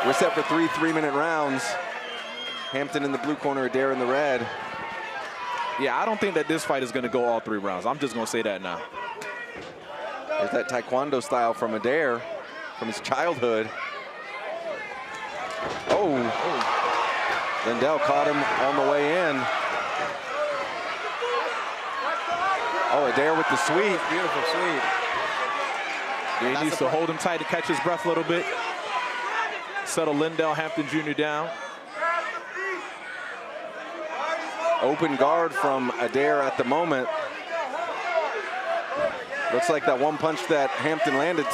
We're set for 3 3-minute rounds. Hampton in the blue corner, Adair in the red. Yeah, I don't think that this fight is going to go all 3 rounds. I'm just going to say that now. There's that taekwondo style from Adair, from his childhood. Oh, Lyndell caught him on the way in. Oh, Adair with the sweep. Beautiful sweep. Yeah, he needs to hold him tight to catch his breath a little bit. Settle Lyndell Hampton Jr. down. Open guard from Adair at the moment. Looks like that one punch that Hampton landed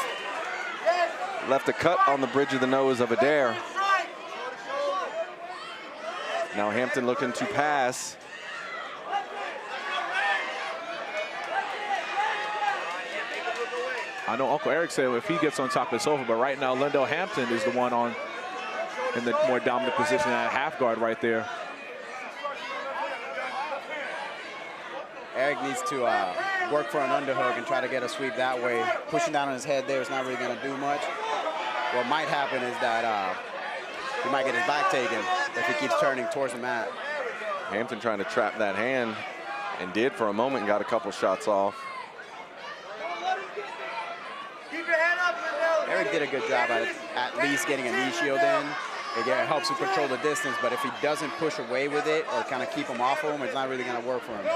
left a cut on the bridge of the nose of Adair. Now Hampton looking to pass. I know Uncle Eric said if he gets on top, it's over. But right now, Lyndell Hampton is the one in the more dominant position at half guard right there. Eric needs to work for an underhook and try to get a sweep that way. Pushing down on his head there is not really going to do much. What might happen is that he might get his back taken if he keeps turning towards the mat. Hampton trying to trap that hand, and did for a moment, and got a couple shots off. Eric did a good job at least getting a knee shield in. It helps him control the distance, but if he doesn't push away with it or kind of keep him off of him, it's not really going to work for him.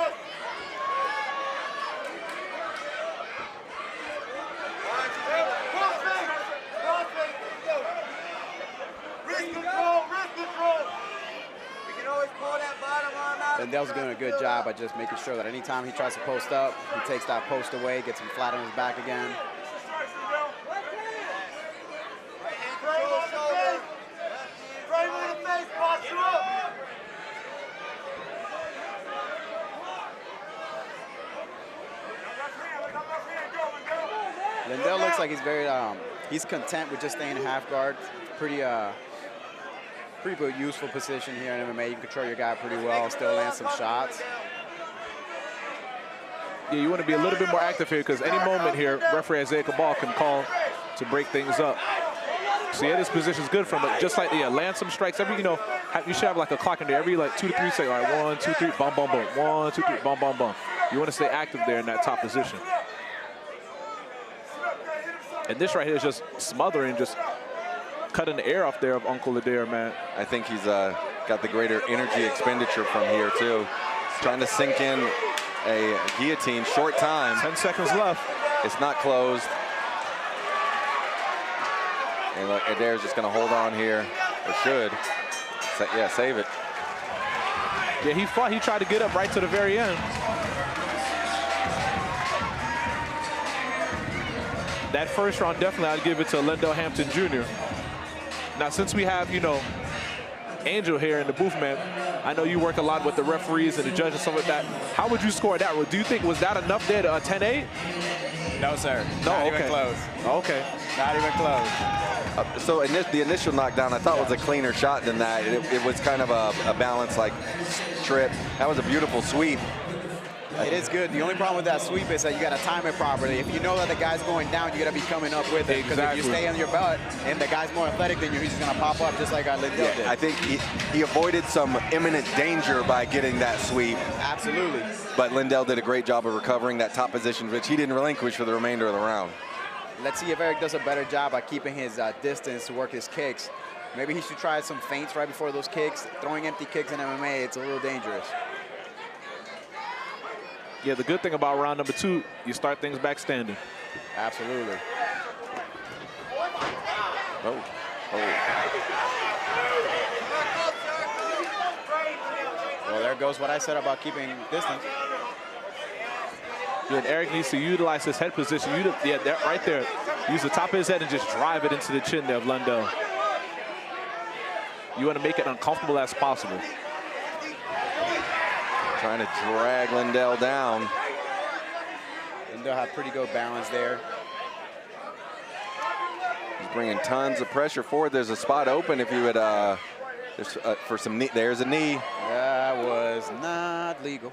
Lyndell's doing a good job at just making sure that anytime he tries to post up, he takes that post away, gets him flat on his back again. Lyndell looks like he's very, he's content with just staying half guard. Pretty useful position here in MMA. You can control your guy pretty well, still land some shots. Yeah, you want to be a little bit more active here because any moment here, referee Isaiah Cabal can call to break things up. So yeah, this position is good from it. Just like land some strikes every, you should have like a clock in there every like 2 to 3 seconds. All right, 1, 2, 3, bum, bum, bum. 1, 2, 3, bum, bum, bum. You want to stay active there in that top position. And this right here is just smothering, just cutting the air off there of Uncle Adair, man. I think he's got the greater energy expenditure from here, too. He's trying to sink in a guillotine, short time. 10 seconds left. It's not closed. And look, Adair's just going to hold on here, or should. Yeah, save it. Yeah, he fought. He tried to get up right to the very end. That first round, definitely, I'd give it to Lyndell Hampton Jr. Now, since we have, Angel here in the booth, man, I know you work a lot with the referees and the judges and stuff like that. How would you score that? Do you think, was that enough there to 10-8? No, sir. No, Not okay. even close. Okay. Not even close. So the initial knockdown, I thought was a cleaner shot than that. It was kind of a balance, like, trip. That was a beautiful sweep. It is good. The only problem with that sweep is that you got to time it properly. If you know that the guy's going down, you got to be coming up with it. Because if you stay on your butt and the guy's more athletic than you, he's just going to pop up just like Lyndell did. I think he avoided some imminent danger by getting that sweep. Absolutely. But Lyndell did a great job of recovering that top position, which he didn't relinquish for the remainder of the round. Let's see if Eric does a better job at keeping his distance to work his kicks. Maybe he should try some feints right before those kicks. Throwing empty kicks in MMA, it's a little dangerous. Yeah, the good thing about round number 2, you start things back standing. Absolutely. Oh. Well, there goes what I said about keeping distance. Yeah, and Eric needs to utilize his head position. Yeah, that right there. Use the top of his head and just drive it into the chin there of Lyndell. You want to make it uncomfortable as possible. Trying to drag Lyndell down. Lyndell had pretty good balance there. He's bringing tons of pressure forward. There's a spot open if you would, for some knee. There's a knee. That was not legal.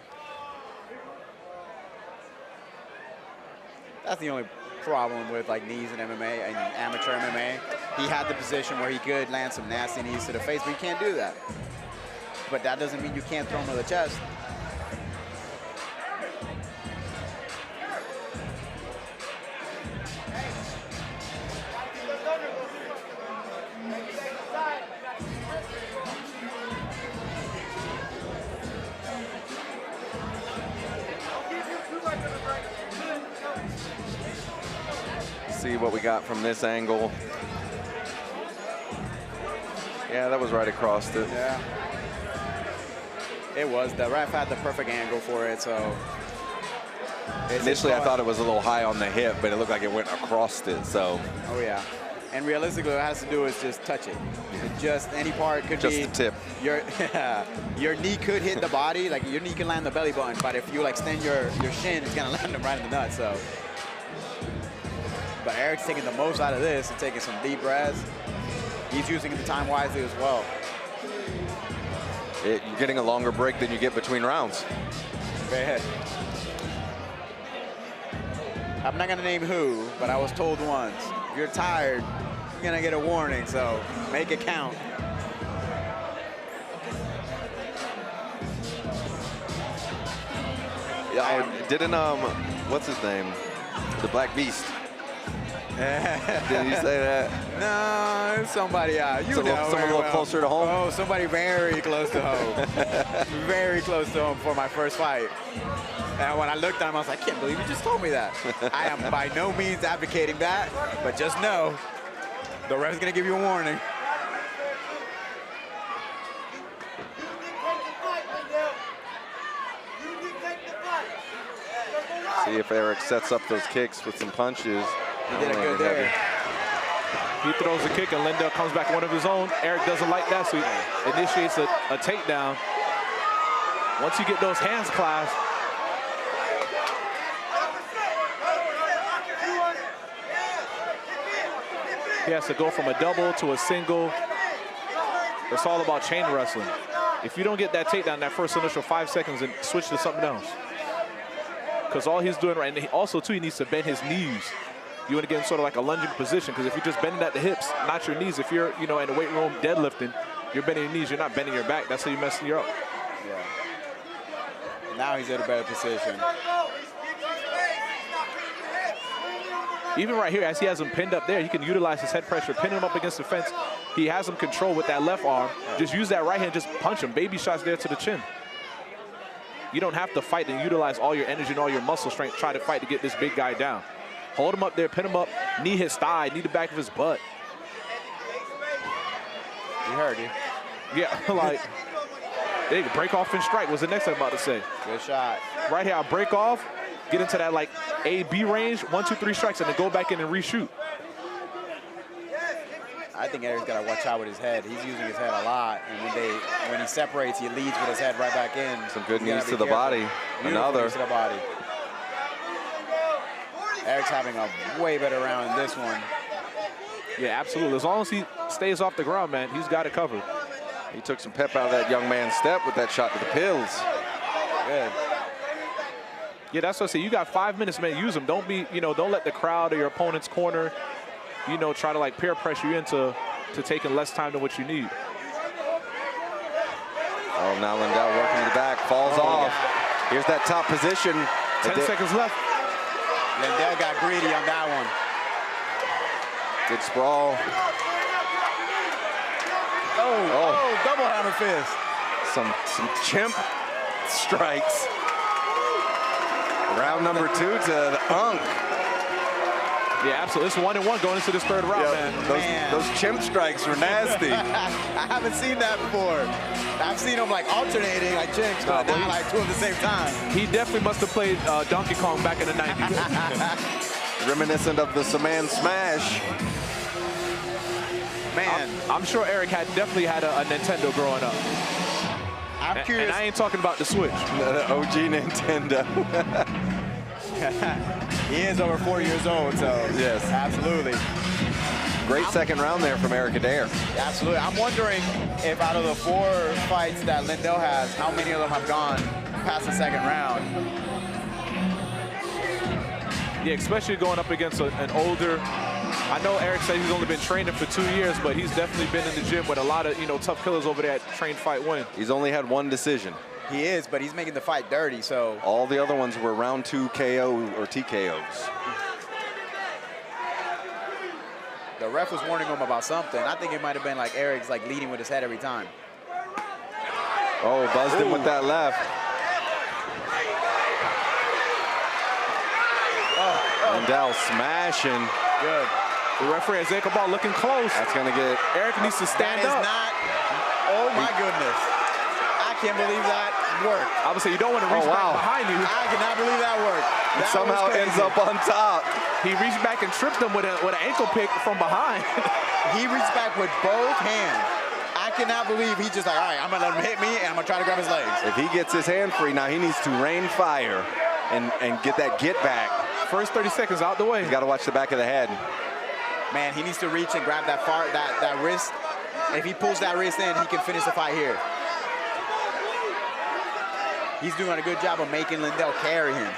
That's the only problem with like knees in MMA and amateur MMA. He had the position where he could land some nasty knees to the face, but you can't do that. But that doesn't mean you can't throw him to the chest. See what we got from this angle. Yeah, that was right across it. Yeah. It was. The ref had the perfect angle for it, so. Initially, I thought it was a little high on the hip, but it looked like it went across it, so. Oh, yeah. And realistically, what it has to do is just touch it. Just any part could just be. Just the tip. Your knee could hit the body, like your knee can land the belly button, but if you like extend your shin, it's gonna land them right in the nuts, so. But Eric's taking the most out of this and taking some deep breaths. He's using the time wisely as well. You're getting a longer break than you get between rounds. Go ahead. I'm not gonna name who, but I was told once, if you're tired, you're gonna get a warning, so make it count. Yeah, didn't, what's his name? The Black Beast. Did he say that? No, somebody, you know. Someone a little closer to home? Oh, somebody very close to home. Very close to home for my first fight. And when I looked at him, I was like, I can't believe you just told me that. I am by no means advocating that, but just know the ref's gonna give you a warning. See if Eric sets up those kicks with some punches. He did a good there. He throws a kick and Lyndell comes back one of his own. Eric doesn't like that, so he initiates a takedown. Once you get those hands clasped, he has to go from a double to a single. It's all about chain wrestling. If you don't get that takedown that first initial 5 seconds and switch to something else. Because all he's doing right, and also too, he needs to bend his knees. You want to get in sort of like a lunging position, because if you're just bending at the hips, not your knees, if you're, you know, in the weight room deadlifting, you're bending your knees, you're not bending your back. That's how you're messing you up. Yeah. Now he's in a better position. Even right here, as he has him pinned up there, he can utilize his head pressure, pin him up against the fence. He has him controlled with that left arm. Just use that right hand, just punch him. Baby shots there to the chin. You don't have to fight and utilize all your energy and all your muscle strength, try to fight to get this big guy down. Hold him up there, pin him up, knee his thigh, knee the back of his butt. You heard you. Yeah, like, they break off and strike was the next thing I'm about to say. Good shot. Right here, I'll break off, get into that like A-B range, 1, 2, 3 strikes, and then go back in and reshoot. I think Eric's got to watch out with his head. He's using his head a lot, and when he separates, he leads with his head right back in. Some good knees to the body. Another. Knees to the body. Eric's having a way better round in this one. Yeah, absolutely. As long as he stays off the ground, man, he's got it covered. He took some pep out of that young man's step with that shot to the pills. Good. Yeah, that's what I say. You got 5 minutes, man. Use them. Don't be, you know, don't let the crowd or your opponent's corner, you know, try to like peer pressure you into taking less time than what you need. Oh, now Lyndell working the back, falls off. Yeah. Here's that top position. 10 seconds left. Lyndell got greedy on that one. Good sprawl. Oh, double hammer fist. Some chimp strikes. Round number 2 to the Unk. Yeah, absolutely. It's 1-1 going into this third round, man. Those chimp strikes were nasty. I haven't seen that before. I've seen them like alternating, like chimps, but not like 2 at the same time. He definitely must have played Donkey Kong back in the 90s. Reminiscent of the Saman Smash. Man. I'm sure Eric definitely had a Nintendo growing up. I'm curious. And I ain't talking about the Switch. The OG Nintendo. He is over 4 years old, so yes, absolutely. Great second round there from Eric Adair. Absolutely. I'm wondering if out of the 4 fights that Lyndell has, how many of them have gone past the second round. Yeah, especially going up against an older. I know Eric said he's only been training for 2 years, but he's definitely been in the gym with a lot of, tough killers over there at Train Fight Win. He's only had one decision. He is, but he's making the fight dirty, so. All the other ones were round 2 KO or TKOs. The ref was warning him about something. I think it might have been like Eric's like leading with his head every time. Oh, buzzed him with that left. Lyndell smashing. Good. The referee, Adair Cabal, looking close. That's going to get... Eric needs to stand up. Oh, my goodness. I can't believe that worked. I would say you don't want to reach back behind you. I cannot believe that worked. It somehow ends up on top. He reached back and tripped him with an ankle pick from behind. He reached back with both hands. I cannot believe he's just like, all right, I'm going to let him hit me, and I'm going to try to grab his legs. If he gets his hand free, now he needs to rain fire and get that get back. First 30 seconds out the way. He's got to watch the back of the head. Man, he needs to reach and grab that wrist. If he pulls that wrist in, he can finish the fight here. He's doing a good job of making Lyndell carry him.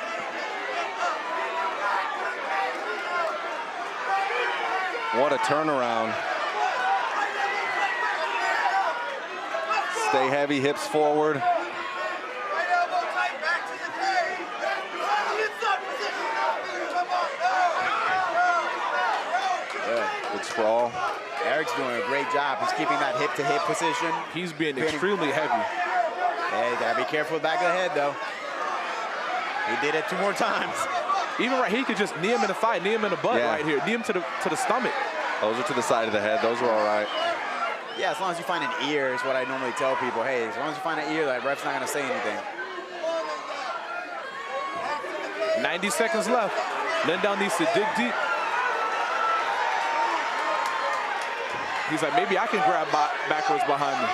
What a turnaround. Stay heavy, hips forward. Good sprawl. Eric's doing a great job. He's keeping that hip-to-hip position. He's being extremely heavy. Hey, gotta be careful with the back of the head, though. He did it 2 more times. Even right, he could just knee him in the fight, knee him in the butt right here, knee him to the stomach. Those are to the side of the head. Those were all right. Yeah, as long as you find an ear is what I normally tell people. Hey, as long as you find an ear, that ref's not gonna say anything. 90 seconds left. Lyndell needs to dig deep. He's like, maybe I can grab backwards behind me.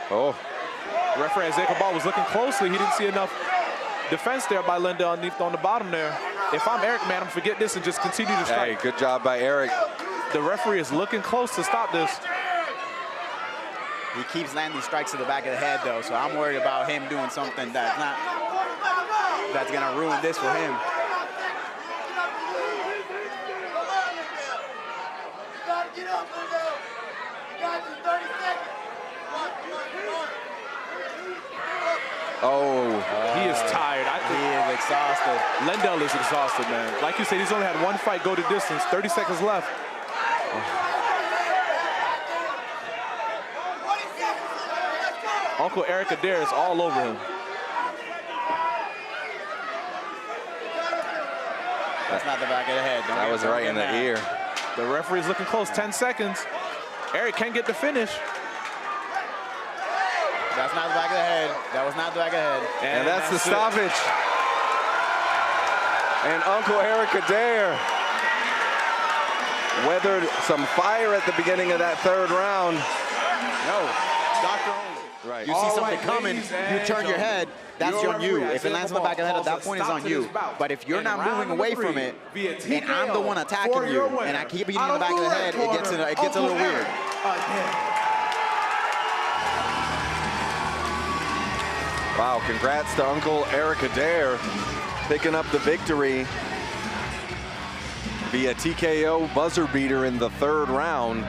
Oh. Referee Adair Cabal was looking closely. He didn't see enough defense there by Lyndell on the bottom there. If I'm Eric, man, I'm forget this and just continue to strike. Hey, good job by Eric. The referee is looking close to stop this. He keeps landing strikes to the back of the head, though, so I'm worried about him doing something that's gonna ruin this for him. Oh. He is tired. He is exhausted. Lyndell is exhausted, man. Like you said, he's only had 1 fight go the distance. 30 seconds left. Uncle Eric Adair is all over him. That's not the back of the head. That was right in the ear. The referee's looking close. 10 seconds. Eric can't get the finish. That's not the back of the head. That was not the back of the head. And that's the stoppage. And Uncle Eric Adair weathered some fire at the beginning of that 3rd round. No, doctor only. Right. You see something coming, you turn your head, that's on you. If it lands on the back of the head at that point, it's on you. But if you're not moving away from it, and I'm the one attacking you, and I keep hitting you in the back of the head, it gets a little weird. Wow, congrats to Uncle Eric Adair picking up the victory via TKO buzzer beater in the 3rd round.